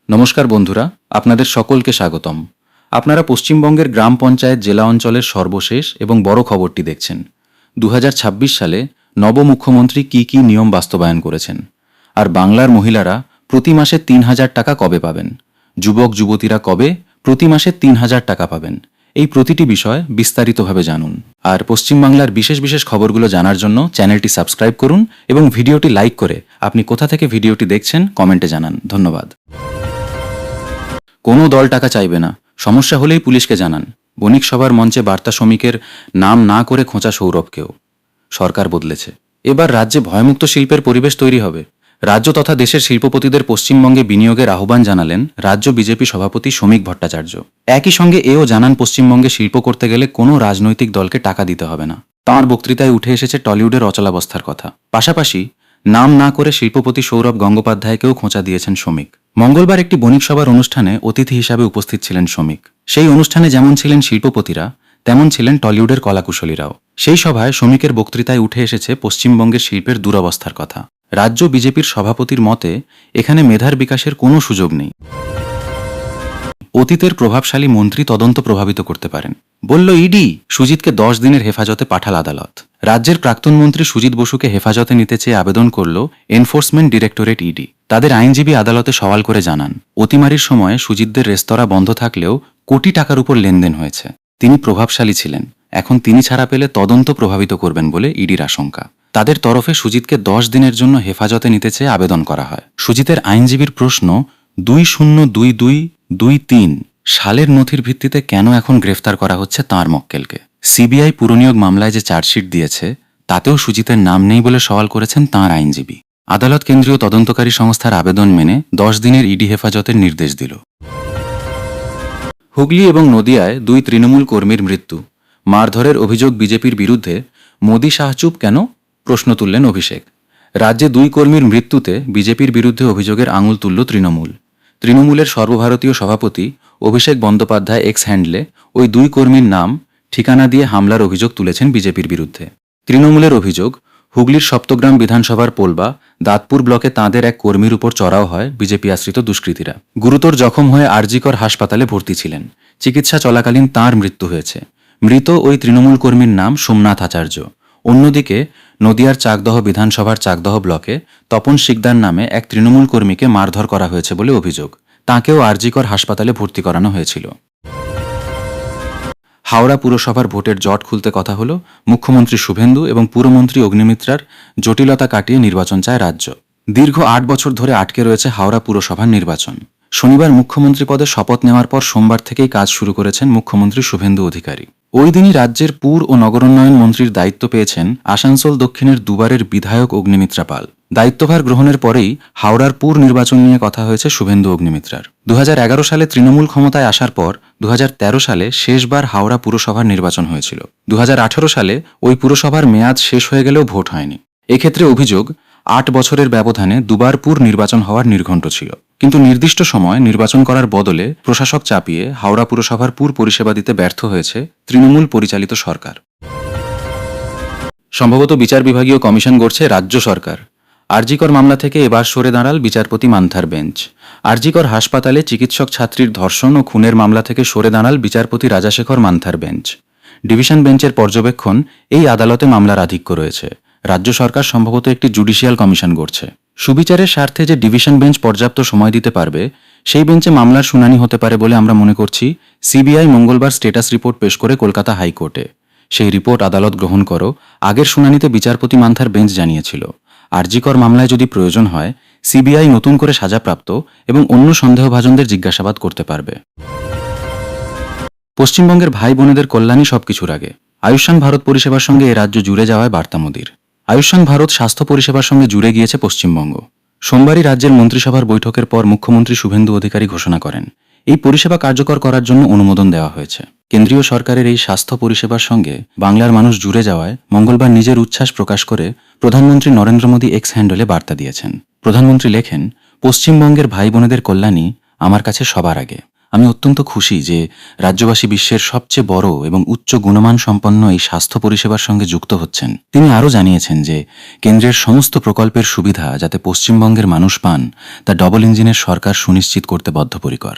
নমস্কার বন্ধুরা, আপনাদের সকলকে স্বাগতম। আপনারা পশ্চিমবঙ্গের গ্রাম পঞ্চায়েত জেলা অঞ্চলের সর্বশেষ এবং বড় খবরটি দেখছেন। 2026 সালে নব মুখ্যমন্ত্রী কি কি নিয়ম বাস্তবায়ন করেছেন, আর বাংলার মহিলারা প্রতি মাসে 3,000 টাকা কবে পাবেন, যুবক যুবতীরা কবে প্রতি মাসে 3,000 টাকা পাবেন, এই প্রতিটি বিষয় বিস্তারিতভাবে জানুন। আর পশ্চিমবাংলার বিশেষ বিশেষ খবরগুলো জানার জন্য চ্যানেলটি সাবস্ক্রাইব করুন এবং ভিডিওটি লাইক করে আপনি কোথা থেকে ভিডিওটি দেখছেন কমেন্টে জানান। ধন্যবাদ। কোনো দল টাকা চাইবে না, সমস্যা হলেই পুলিশকে জানান। বণিক সভার মঞ্চে বার্তা শ্রমিকের নাম না করে খোঁচা সৌরভকেও। সরকার বদলেছে, এবার রাজ্যে ভয়মুক্ত শিল্পের পরিবেশ তৈরি হবে। রাজ্য তথা দেশের শিল্পপতিদের পশ্চিমবঙ্গে বিনিয়োগের আহ্বান জানালেন রাজ্য বিজেপি সভাপতি শ্রমিক ভট্টাচার্য। একই সঙ্গে এও জানান পশ্চিমবঙ্গে শিল্প করতে গেলে কোনো রাজনৈতিক দলকে টাকা দিতে হবে না। তাঁর বক্তৃতায় উঠে এসেছে টলিউডের অচলাবস্থার কথা। পাশাপাশি নাম না করে শিল্পপতি সৌরভ গঙ্গোপাধ্যায়কেও খোঁচা দিয়েছেন শ্রমিক। মঙ্গলবার একটি বণিক সভার অনুষ্ঠানে অতিথি হিসাবে উপস্থিত ছিলেন শ্রমিক। সেই অনুষ্ঠানে যেমন ছিলেন শিল্পপতিরা, তেমন ছিলেন টলিউডের কলাকুশলীরাও। সেই সভায় শ্রমিকের বক্তৃতায় উঠে এসেছে পশ্চিমবঙ্গের শিল্পের দুরবস্থার কথা। রাজ্য বিজেপির সভাপতির মতে এখানে মেধার বিকাশের কোনো সুযোগ নেই। অতীতের প্রভাবশালী মন্ত্রী তদন্ত প্রভাবিত করতে পারেন, বলল ইডি। সুজিতকে 10 দিনের হেফাজতে পাঠাল আদালত। রাজ্যের প্রাক্তন মন্ত্রী সুজিত বসুকে হেফাজতে নিতে চেয়ে আবেদন করল এনফোর্সমেন্ট ডিরেক্টরেট ইডি। তাদের আইনজীবী আদালতে সওয়াল করে জানান, অতিমারির সময়ে সুজিতদের রেস্তোরাঁ বন্ধ থাকলেও কোটি টাকার উপর লেনদেন হয়েছে। তিনি প্রভাবশালী ছিলেন, এখন তিনি ছাড়া পেলে তদন্ত প্রভাবিত করবেন বলে ইডির আশঙ্কা। তাদের তরফে সুজিতকে 10 দিনের জন্য হেফাজতে নিতে চেয়ে আবেদন করা হয়। সুজিতের আইনজীবীর প্রশ্ন, 2022-23 সালের নথির ভিত্তিতে কেন এখন গ্রেফতার করা হচ্ছে তাঁর মক্কেলকে? সিবিআই পুরনিয়োগ মামলায় যে চার্জশিট দিয়েছে তাতেও সুজিতের নাম নেই বলে সওয়াল করেছেন তাঁর আইনজীবী। আদালত কেন্দ্রীয় তদন্তকারী সংস্থার আবেদন মেনে 10 দিনের ইডি হেফাজতের নির্দেশ দিল। হুগলি এবং নদিয়ায় 2 তৃণমূল কর্মীর মৃত্যু। মারধরের অভিযোগ বিজেপির বিরুদ্ধে, মোদি শাহ চুপ কেন, প্রশ্ন তুললেন অভিষেক। রাজ্যে 2 কর্মীর মৃত্যুতে বিজেপির বিরুদ্ধে অভিযোগের আঙুল তুলল তৃণমূল। তৃণমূলের সর্বভারতীয় সভাপতি অভিষেক বন্দ্যোপাধ্যায় এক্স হ্যান্ডলে ওই 2 কর্মীর নাম ঠিকানা দিয়ে হামলার অভিযোগ তুলেছেন বিজেপির বিরুদ্ধে। তৃণমূলের অভিযোগ, হুগলির সপ্তগ্রাম বিধানসভার পোলবা দাঁতপুর ব্লকে তাঁদের এক কর্মীর উপর চড়াও হয় বিজেপি আশ্রিত দুষ্কৃতীরা। গুরুতর জখম হয়ে আরজিকর হাসপাতালে ভর্তি ছিলেন। চিকিৎসা চলাকালীন তাঁর মৃত্যু হয়েছে। মৃত ওই তৃণমূল কর্মীর নাম সোমনাথ আচার্য। অন্যদিকে নদিয়ার চাকদহ বিধানসভার চাকদহ ব্লকে তপন শিকদার নামে এক তৃণমূল কর্মীকে মারধর করা হয়েছে বলে অভিযোগ। তাঁকেও আরজিকর হাসপাতালে ভর্তি করানো হয়েছিল। হাওড়া পুরসভার ভোটের জট খুলতে কথা হল মুখ্যমন্ত্রী শুভেন্দু এবং পুরমন্ত্রী অগ্নিমিত্রার জটিলতা কাটিয়ে নির্বাচন চায় রাজ্য। দীর্ঘ 8 বছর ধরে আটকে রয়েছে হাওড়া পুরসভার নির্বাচন। শনিবার মুখ্যমন্ত্রী পদে শপথ নেওয়ার পর সোমবার থেকেই কাজ শুরু করেছেন মুখ্যমন্ত্রী শুভেন্দু অধিকারী। ওই দিনই রাজ্যের পুর ও নগরোন্নয়ন মন্ত্রীর দায়িত্ব পেয়েছেন আসানসোল দক্ষিণের দুবারের বিধায়ক অগ্নিমিত্রা পাল। দায়িত্বভার গ্রহণের পরেই হাওড়ার পুর নির্বাচন নিয়ে কথা হয়েছে শুভেন্দু অগ্নিমিত্রার। 2011 সালে তৃণমূল ক্ষমতায় আসার পর 2013 সালে শেষবার হাওড়া পুরসভার নির্বাচন হয়েছিল। 2018 সালে ওই পুরসভার মেয়াদ শেষ হয়ে গেলেও ভোট হয়নি। এক্ষেত্রে অভিযোগ, 8 বছরের ব্যবধানে দুবার পুর নির্বাচন হওয়ার নির্ঘণ্ট ছিল। কিন্তু নির্দিষ্ট সময় নির্বাচন করার বদলে প্রশাসক চাপিয়ে হাওড়া পুরসভার পুর পরিষেবা দিতে ব্যর্থ হয়েছে তৃণমূল পরিচালিত সরকার। সম্ভবত বিচার বিভাগীয় কমিশন গড়ছে রাজ্য সরকার। আরজিকর মামলা থেকে এবার সরে দাঁড়াল বিচারপতি মান্থার বেঞ্চ। আরজিকর হাসপাতালে চিকিৎসক ছাত্রীর ধর্ষণ ও খুনের মামলা থেকে সরে দাঁড়াল বিচারপতি রাজাশেখর মান্থার বেঞ্চ। ডিভিশন বেঞ্চের পর্যবেক্ষণ, এই আদালতে মামলার আধিক্য রয়েছে। রাজ্য সরকার সম্ভবত একটি জুডিশিয়াল কমিশন গড়ছে। সুবিচারের স্বার্থে যে ডিভিশন বেঞ্চ পর্যাপ্ত সময় দিতে পারবে, সেই বেঞ্চে মামলার শুনানি হতে পারে বলে আমরা মনে করছি। সিবিআই মঙ্গলবার স্টেটাস রিপোর্ট পেশ করে কলকাতা হাইকোর্টে। সেই রিপোর্ট আদালত গ্রহণ করো। আগের শুনানিতে বিচারপতি মান্থার বেঞ্চ জানিয়েছিল, আরজিকর মামলায় যদি প্রয়োজন হয় সিবিআই নতুন করে সাজাপ্রাপ্ত এবং অন্য সন্দেহভাজনদের জিজ্ঞাসাবাদ করতে পারবে। পশ্চিমবঙ্গের ভাই বোনেদের কল্যাণই সবকিছুর আগে। আয়ুষ্মান ভারত পরিষেবার সঙ্গে এ রাজ্য জুড়ে যাওয়ায় বার্তা মোদির। আয়ুষ্মান ভারত স্বাস্থ্য পরিষেবার সঙ্গে জুড়ে গিয়েছে পশ্চিমবঙ্গ। সোমবারই রাজ্যের মন্ত্রিসভার বৈঠকের পর মুখ্যমন্ত্রী শুভেন্দু অধিকারী ঘোষণা করেন, এই পরিষেবা কার্যকর করার জন্য অনুমোদন দেওয়া হয়েছে। কেন্দ্রীয় সরকারের এই স্বাস্থ্য পরিষেবার সঙ্গে বাংলার মানুষ জুড়ে যাওয়ায় মঙ্গলবার নিজের উচ্ছ্বাস প্রকাশ করে প্রধানমন্ত্রী নরেন্দ্র মোদী এক্স হ্যান্ডলে বার্তা দিয়েছেন। প্রধানমন্ত্রী লেখেন, পশ্চিমবঙ্গের ভাই বোনেদের কল্যাণই আমার কাছে সবার আগে। আমি অত্যন্ত খুশি যে রাজ্যবাসী বিশ্বের সবচেয়ে বড় এবং উচ্চ গুণমান সম্পন্ন এই স্বাস্থ্য পরিষেবার সঙ্গে যুক্ত হচ্ছেন। তিনি আরও জানিয়েছেন যে কেন্দ্রের সমস্ত প্রকল্পের সুবিধা যাতে পশ্চিমবঙ্গের মানুষ পান তা ডবল ইঞ্জিনের সরকার সুনিশ্চিত করতে বদ্ধপরিকর।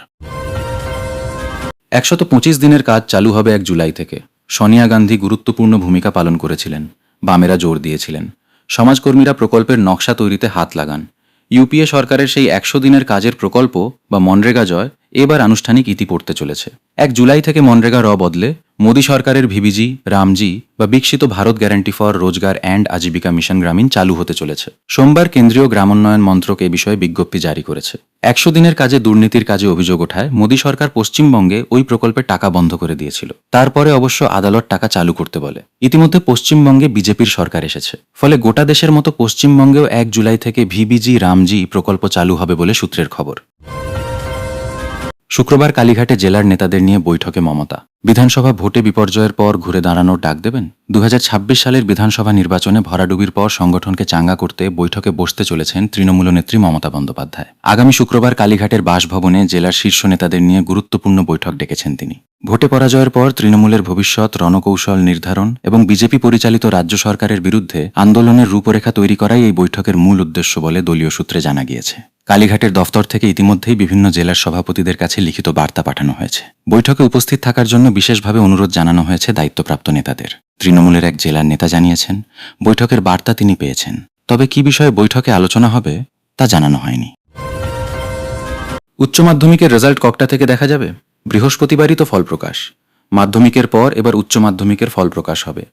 125 দিনের কাজ চালু হবে 1 জুলাই থেকে। সোনিয়া গান্ধী গুরুত্বপূর্ণ ভূমিকা পালন করেছিলেন, বামেরা জোর দিয়েছিলেন। সমাজকর্মীরা প্রকল্পের নকশা তৈরিতে হাত লাগান। ইউপিএ সরকারের সেই 100 দিনের কাজের প্রকল্প বা মনরেগা জয় এবার আনুষ্ঠানিক ইতি পড়তে চলেছে। 1 জুলাই থেকে মনরেগা বদলে মোদী সরকারের ভিবিজি, রামজি বা বিকশিত ভারত গ্যারান্টি ফর রোজগার অ্যান্ড আজীবিকা মিশন গ্রামীণ চালু হতে চলেছে। সোমবার কেন্দ্রীয় গ্রামোন্নয়ন মন্ত্রক এ বিষয়ে বিজ্ঞপ্তি জারি করেছে। 100 দিনের কাজে দুর্নীতির কাজে অভিযোগ ওঠায় মোদী সরকার পশ্চিমবঙ্গে ওই প্রকল্পের টাকা বন্ধ করে দিয়েছিল। তারপরে অবশ্য আদালত টাকা চালু করতে বলে। ইতিমধ্যে পশ্চিমবঙ্গে বিজেপির সরকার এসেছে। ফলে গোটা দেশের মতো পশ্চিমবঙ্গেও 1 জুলাই থেকে ভিবিজি, রামজি প্রকল্প চালু হবে বলে সূত্রের খবর। শুক্রবার কালীঘাটে জেলার নেতাদের নিয়ে বৈঠকে মমতা। বিধানসভা ভোটে বিপর্যয়ের পর ঘুরে দাঁড়ানোর ডাক দেবেন। 2026 সালের বিধানসভা নির্বাচনে ভরাডুবির পর সংগঠনকে চাঙ্গা করতে বৈঠকে বসতে চলেছেন তৃণমূল নেত্রী মমতা বন্দ্যোপাধ্যায়। আগামী শুক্রবার কালীঘাটের বাসভবনে জেলার শীর্ষ নেতাদের নিয়ে গুরুত্বপূর্ণ বৈঠক ডেকেছেন তিনি। ভোটে পরাজয়ের পর তৃণমূলের ভবিষ্যৎ রণকৌশল নির্ধারণ এবং বিজেপি পরিচালিত রাজ্য সরকারের বিরুদ্ধে আন্দোলনের রূপরেখা তৈরি করাই এই বৈঠকের মূল উদ্দেশ্য বলে দলীয় সূত্রে জানা গিয়েছে। কালীঘাটের দফতর থেকে ইতিমধ্যেই বিভিন্ন জেলার সভাপতিদের কাছে লিখিত বার্তা পাঠানো হয়েছে। বৈঠকে উপস্থিত থাকার জন্য বিশেষভাবে অনুরোধ জানানো হয়েছে দায়িত্বপ্রাপ্ত নেতাদের। তৃণমূলের এক জেলার নেতা জানিয়েছেন, বৈঠকের বার্তা তিনি পেয়েছেন, তবে কি বিষয়ে বৈঠকে আলোচনা হবে তা জানানো হয়নি। উচ্চ মাধ্যমিকের রেজাল্ট কটা থেকে দেখা যাবে? বৃহস্পতিবারই তো ফল প্রকাশ। মাধ্যমিকের পর এবার উচ্চ মাধ্যমিকের ফল প্রকাশ হবে।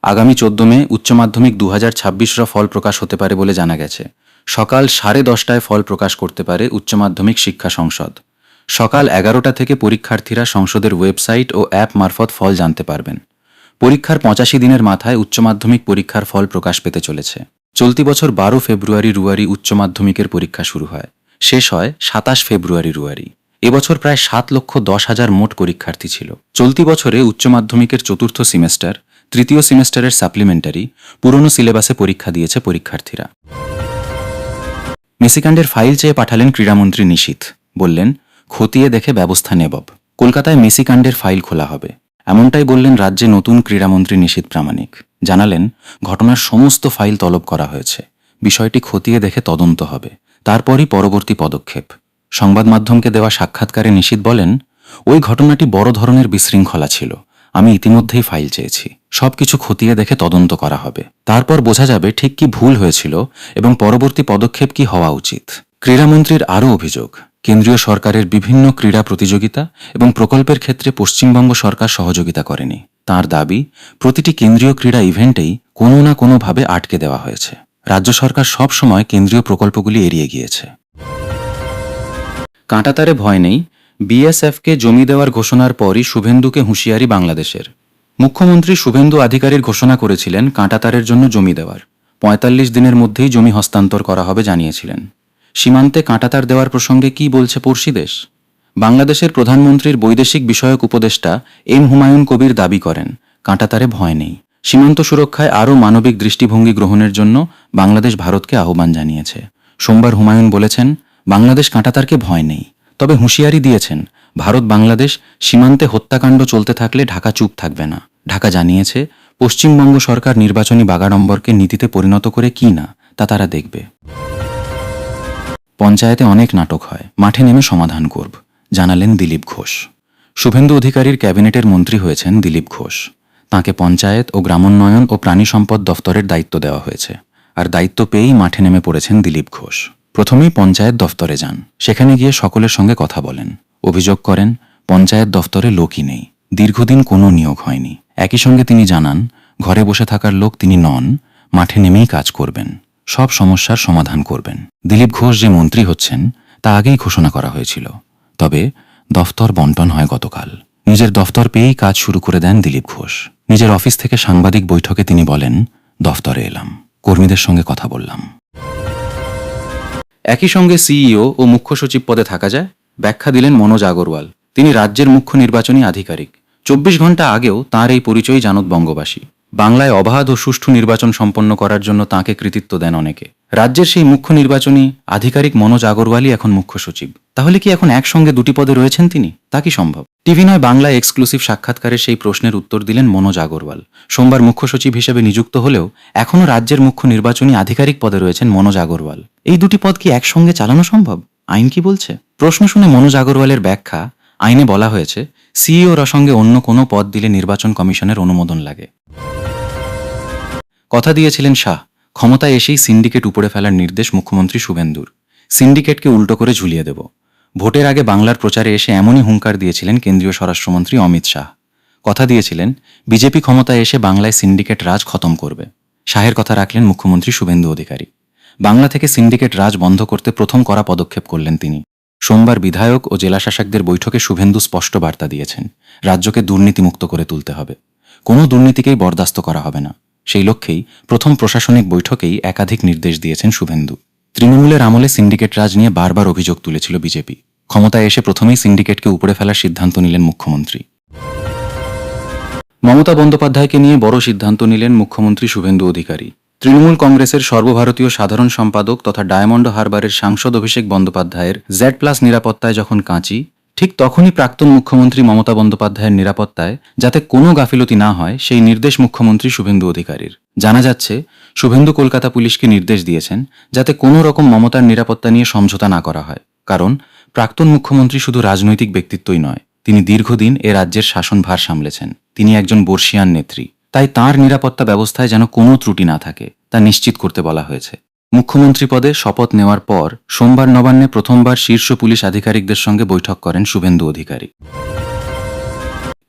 আগামী 14 মে উচ্চ মাধ্যমিক 2026 ফল প্রকাশ হতে পারে বলে জানা গেছে। সকাল 10:30টায় ফল প্রকাশ করতে পারে উচ্চ মাধ্যমিক শিক্ষা সংসদ। সকাল 11টা থেকে পরীক্ষার্থীরা সংসদের ওয়েবসাইট ও অ্যাপ মারফত ফল জানতে পারবেন। পরীক্ষার 85 দিনের মাথায় উচ্চ মাধ্যমিক পরীক্ষার ফল প্রকাশ পেতে চলেছে। চলতি বছর 12 ফেব্রুয়ারি রুয়ারি উচ্চ মাধ্যমিকের পরীক্ষা শুরু হয়, শেষ হয় 27 ফেব্রুয়ারি রুয়ারি। এবছর প্রায় 7,10,000 মোট পরীক্ষার্থী ছিল। চলতি বছরে উচ্চ মাধ্যমিকের চতুর্থ সেমেস্টার, তৃতীয় সেমেস্টারের সাপ্লিমেন্টারি, পুরনো সিলেবাসে পরীক্ষা দিয়েছে পরীক্ষার্থীরা। মেসিকাণ্ডের ফাইল চেয়ে পাঠালেন ক্রীড়ামন্ত্রী নিশীথ। বললেন, খতিয়ে দেখে ব্যবস্থা নেব। কলকাতায় মেসিকাণ্ডের ফাইল খোলা হবে, এমনটাই বললেন রাজ্যে নতুন ক্রীড়ামন্ত্রী নিশীথ প্রামাণিক। জানালেন, ঘটনার সমস্ত ফাইল তলব করা হয়েছে, বিষয়টি খতিয়ে দেখে তদন্ত হবে, তারপরই পরবর্তী পদক্ষেপ। সংবাদ মাধ্যমকে দেওয়া সাক্ষাৎকারে নিশীথ বলেন, ওই ঘটনাটি বড় ধরনের বিশৃঙ্খলা ছিল। আমি ইতিমধ্যেই ফাইল চেয়েছি, সবকিছু খতিয়ে দেখে তদন্ত করা হবে, তারপর বোঝা যাবে ঠিক কি ভুল হয়েছিল এবং পরবর্তী পদক্ষেপ কি হওয়া উচিত। ক্রীড়ামন্ত্রীর আরও অভিযোগ, কেন্দ্রীয় সরকারের বিভিন্ন ক্রীড়া প্রতিযোগিতা এবং প্রকল্পের ক্ষেত্রে পশ্চিমবঙ্গ সরকার সহযোগিতা করেনি। তাঁর দাবি, প্রতিটি কেন্দ্রীয় ক্রীড়া ইভেন্টেই কোনো না কোনোভাবে আটকে দেওয়া হয়েছে। রাজ্য সরকার সব সময় কেন্দ্রীয় প্রকল্পগুলি এড়িয়ে গিয়েছে। কাঁটাতারে ভয় নেই, বিএসএফকে জমি দেওয়ার ঘোষণার পরই শুভেন্দুকে হুঁশিয়ারি বাংলাদেশের। মুখ্যমন্ত্রী শুভেন্দু অধিকারীর ঘোষণা করেছিলেন কাঁটাতারের জন্য জমি দেওয়ার 45 দিনের মধ্যেই জমি হস্তান্তর করা হবে জানিয়েছিলেন। সীমান্তে কাঁটাতার দেওয়ার প্রসঙ্গে কি বলছে পড়শি দেশ? বাংলাদেশের প্রধানমন্ত্রীর বৈদেশিক বিষয়ক উপদেষ্টা এম হুমায়ুন কবির দাবি করেন, কাঁটাতারে ভয় নেই। সীমান্ত সুরক্ষায় আরও মানবিক দৃষ্টিভঙ্গি গ্রহণের জন্য বাংলাদেশ ভারতকে আহ্বান জানিয়েছে। সোমবার হুমায়ুন বলেছেন, বাংলাদেশ কাঁটাতারকে ভয় নেই, তবে হুঁশিয়ারি দিয়েছেন, ভারত বাংলাদেশ সীমান্তে হত্যাকাণ্ড চলতে থাকলে ঢাকা চুপ থাকবে না। ঢাকা জানিয়েছে, পশ্চিমবঙ্গ সরকার নির্বাচনী বাগাড়ম্বরকে নীতিতে পরিণত করে কি না তা তারা দেখবে। পঞ্চায়েতে অনেক নাটক হয়, মাঠে নেমে সমাধান করব, জানালেন দিলীপ ঘোষ। শুভেন্দু অধিকারীর ক্যাবিনেটের মন্ত্রী হয়েছেন দিলীপ ঘোষ। তাঁকে পঞ্চায়েত ও গ্রামোন্নয়ন ও প্রাণী সম্পদ দফতরের দায়িত্ব দেওয়া হয়েছে। আর দায়িত্ব পেয়েই মাঠে নেমে পড়েছেন দিলীপ ঘোষ। প্রথমেই পঞ্চায়েত দফতরে যান, সেখানে গিয়ে সকলের সঙ্গে কথা বলেন। অভিযোগ করেন, পঞ্চায়েত দফতরে লোকই নেই, দীর্ঘদিন কোনো নিয়োগ হয়নি। একই সঙ্গে তিনি জানান, ঘরে বসে থাকার লোক তিনি নন, মাঠে নেমেই কাজ করবেন, সব সমস্যার সমাধান করবেন। দিলীপ ঘোষ যে মন্ত্রী হচ্ছেন তা আগেই ঘোষণা করা হয়েছিল, তবে দফতর বন্টন হয় গতকাল। নিজের দফতর পেয়েই কাজ শুরু করে দেন দিলীপ ঘোষ। নিজের অফিস থেকে সাংবাদিক বৈঠকে তিনি বলেন, দফতরে এলাম, কর্মীদের সঙ্গে কথা বললাম। একই সঙ্গে সিইও ও মুখ্য সচিব পদে থাকা যায়, ব্যাখ্যা দিলেন মনোজ আগরওয়াল। তিনি রাজ্যের মুখ্য নির্বাচনী আধিকারিক। 24 ঘন্টা আগেও তাঁর এই পরিচয় জানত বঙ্গবাসী। বাংলায় অবাধ ও সুষ্ঠু নির্বাচন সম্পন্ন করার জন্য তাঁকে কৃতিত্ব দেন অনেকে। রাজ্যের সেই মুখ্য নির্বাচনী আধিকারিক মনোজ আগরওয়ালই এখন মুখ্য সচিব। তাহলে কি এখন একসঙ্গে দুটি পদে রয়েছেন তিনি? তা কি সম্ভব? টিভি নয় বাংলায় এক্সক্লুসিভ সাক্ষাৎকারে সেই প্রশ্নের উত্তর দিলেন মনোজ আগরওয়াল। সোমবার মুখ্য সচিব হিসেবে নিযুক্ত হলেও এখনও রাজ্যের মুখ্য নির্বাচনী আধিকারিক পদে রয়েছেন মনোজ আগরওয়াল। এই দুটি পদ কি একসঙ্গে চালানো সম্ভব? আইন কি বলছে? প্রশ্ন শুনে মনোজ আগরওয়ালের ব্যাখ্যা, আইনে বলা হয়েছে সিইওর সঙ্গে অন্য কোনো পদ দিলে নির্বাচন কমিশনের অনুমোদন লাগে। কথা দিয়েছিলেন শাহ, ক্ষমতায় এসেই সিন্ডিকেট উপড়ে ফেলার নির্দেশ মুখ্যমন্ত্রী শুভেন্দুর। সিন্ডিকেটকে উল্টো করে ঝুলিয়ে দেব। ভোটের আগে বাংলার প্রচারে এসে এমনই হুঙ্কার দিয়েছিলেন কেন্দ্রীয় স্বরাষ্ট্রমন্ত্রী অমিত শাহ। কথা দিয়েছিলেন বিজেপি ক্ষমতায় এসে বাংলায় সিন্ডিকেট রাজ খতম করবে। শাহের কথা রাখলেন মুখ্যমন্ত্রী শুভেন্দু অধিকারী। বাংলা থেকে সিন্ডিকেট রাজ বন্ধ করতে প্রথম কড়া পদক্ষেপ করলেন তিনি। সোমবার বিধায়ক ও জেলাশাসকদের বৈঠকে শুভেন্দু স্পষ্ট বার্তা দিয়েছেন, রাজ্যকে দুর্নীতিমুক্ত করে তুলতে হবে। কোনো দুর্নীতিকেই বরদাস্ত করা হবে না। সেই লক্ষ্যেই প্রথম প্রশাসনিক বৈঠকেই একাধিক নির্দেশ দিয়েছেন শুভেন্দু। তৃণমূলের আমলে সিন্ডিকেট রাজ নিয়ে বারবার অভিযোগ তুলেছিল বিজেপি। ক্ষমতায় এসে প্রথমেই সিন্ডিকেটকে উপড়ে ফেলার সিদ্ধান্ত নিলেন মুখ্যমন্ত্রী। মমতা বন্দ্যোপাধ্যায়কে নিয়ে বড় সিদ্ধান্ত নিলেন মুখ্যমন্ত্রী শুভেন্দু অধিকারী। তৃণমূল কংগ্রেসের সর্বভারতীয় সাধারণ সম্পাদক তথা ডায়মন্ড হারবারের সাংসদ অভিষেক বন্দ্যোপাধ্যায়ের Z+ নিরাপত্তায় যখন কাঁচি, ঠিক তখনই প্রাক্তন মুখ্যমন্ত্রী মমতা বন্দ্যোপাধ্যায়ের নিরাপত্তায় যাতে কোনো গাফিলতি না হয় সেই নির্দেশ মুখ্যমন্ত্রী শুভেন্দু অধিকারীর। জানা যাচ্ছে শুভেন্দু কলকাতা পুলিশকে নির্দেশ দিয়েছেন যাতে কোনো রকম মমতার নিরাপত্তা নিয়ে সমঝোতা না করা হয়। কারণ প্রাক্তন মুখ্যমন্ত্রী শুধু রাজনৈতিক ব্যক্তিত্বই নয়, তিনি দীর্ঘদিন এ রাজ্যের শাসনভার সামলেছেন। তিনি একজন বর্ষীয়ান নেত্রী। তাই তাঁর নিরাপত্তা ব্যবস্থায় যেন কোনো ত্রুটি না থাকে তা নিশ্চিত করতে বলা হয়েছে। মুখ্যমন্ত্রী পদে শপথ নেওয়ার পর সোমবার নবান্নে প্রথমবার শীর্ষ পুলিশ আধিকারিকদের সঙ্গে বৈঠক করেন শুভেন্দু অধিকারী।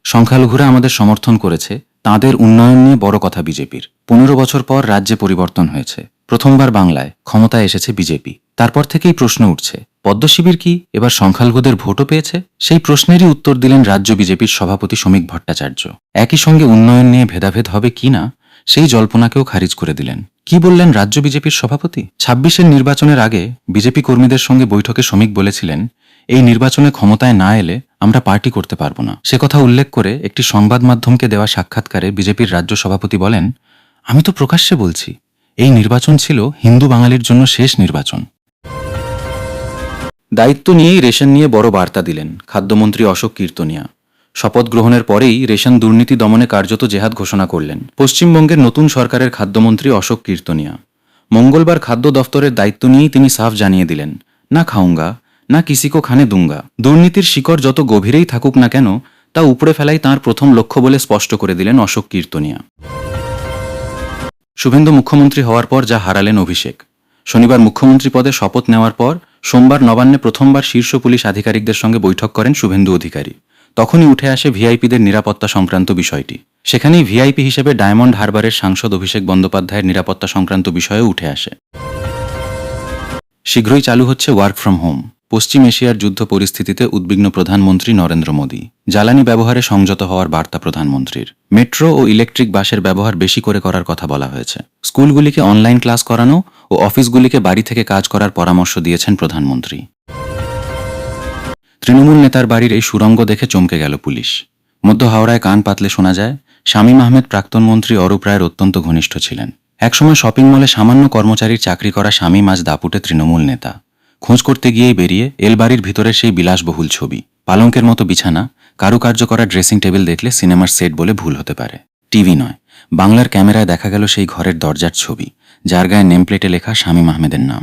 সংখ্যালঘুরা আমাদের সমর্থন করেছে, তাঁদের উন্নয়ন নিয়ে বড় কথা বিজেপির। 15 বছর পর রাজ্যে পরিবর্তন হয়েছে। প্রথমবার বাংলায় ক্ষমতায় এসেছে বিজেপি। তারপর থেকেই প্রশ্ন উঠছে, পদ্মশিবির কি এবার সংখ্যালঘুদের ভোটও পেয়েছে? সেই প্রশ্নেরই উত্তর দিলেন রাজ্য বিজেপির সভাপতি শ্রমিক ভট্টাচার্য। একই সঙ্গে উন্নয়ন নিয়ে ভেদাভেদ হবে কি না সেই জল্পনাকেও খারিজ করে দিলেন। কি বললেন রাজ্য বিজেপির সভাপতি? 26-এর নির্বাচনের আগে বিজেপি কর্মীদের সঙ্গে বৈঠকে শ্রমিক বলেছিলেন, এই নির্বাচনে ক্ষমতায় না এলে আমরা পার্টি করতে পারবো না। সে কথা উল্লেখ করে একটি সংবাদ মাধ্যমকে দেওয়া সাক্ষাৎকারে বিজেপির রাজ্য সভাপতি বলেন, আমি তো প্রকাশ্যে বলছি, এই নির্বাচন ছিল হিন্দু বাঙালির জন্য শেষ নির্বাচন। দায়িত্ব নিয়েই রেশন নিয়ে বড় বার্তা দিলেন খাদ্যমন্ত্রী অশোক কীর্তনিয়া। শপথ গ্রহণের পরেই রেশন দুর্নীতি দমনে কার্যত জেহাদ ঘোষণা করলেন পশ্চিমবঙ্গের নতুন সরকারের খাদ্যমন্ত্রী অশোক কীর্তনিয়া। মঙ্গলবার খাদ্য দফতরের দায়িত্ব নিয়েই তিনি সাফ জানিয়ে দিলেন, না খাউঙ্গা না কিসিকো খানে দুঙ্গা। দুর্নীতির শিকড় যত গভীরেই থাকুক না কেন তা উপড়ে ফেলাই তাঁর প্রথম লক্ষ্য বলে স্পষ্ট করে দিলেন অশোক কীর্তনিয়া। শুভেন্দু মুখ্যমন্ত্রী হওয়ার পর যা হারালেন অভিষেক। শনিবার মুখ্যমন্ত্রী পদে শপথ নেওয়ার পর সোমবার নবান্নে প্রথমবার শীর্ষ পুলিশ আধিকারিকদের সঙ্গে বৈঠক করেন শুভেন্দু অধিকারী। তখনই উঠে আসে ভিআইপিদের নিরাপত্তা সংক্রান্ত বিষয়টি। সেখানেই ভিআইপি হিসেবে ডায়মন্ড হারবারের সাংসদ অভিষেক বন্দ্যোপাধ্যায়ের নিরাপত্তা সংক্রান্ত বিষয়েও উঠে আসে। শীঘ্রই চালু হচ্ছে ওয়ার্ক ফ্রম হোম। পশ্চিম এশিয়ার যুদ্ধ পরিস্থিতিতে উদ্বিগ্ন প্রধানমন্ত্রী নরেন্দ্র মোদী। জ্বালানি ব্যবহারে সংযত হওয়ার বার্তা প্রধানমন্ত্রীর। মেট্রো ও ইলেকট্রিক বাসের ব্যবহার বেশি করে করার কথা বলা হয়েছে। স্কুলগুলিকে অনলাইন ক্লাস করানো ও অফিসগুলিকে বাড়ি থেকে কাজ করার পরামর্শ দিয়েছেন প্রধানমন্ত্রী। তৃণমূল নেতার বাড়ির এই সুড়ঙ্গ দেখে চমকে গেল পুলিশ। মধ্য হাওড়ায় কান পাতলে শোনা যায়, শামীম আহমেদ প্রাক্তন মন্ত্রী অরূপ রায়ের অত্যন্ত ঘনিষ্ঠ ছিলেন। একসময় শপিং মলে সামান্য কর্মচারীর চাকরি করা শামীম আজ দাপুটে তৃণমূল নেতা। খোঁজ করতে গিয়েই বেরিয়ে এলবাড়ির ভিতরের সেই বিলাসবহুল ছবি। পালঙ্কের মতো বিছানা, কারুকার্য করা ড্রেসিং টেবিল দেখলে সিনেমার সেট বলে ভুল হতে পারে। টিভি নয়, বাংলার ক্যামেরায় দেখা গেল সেই ঘরের দরজার ছবি, যার গায়ে নেমপ্লেটে লেখা শামীম আহমেদের নাম।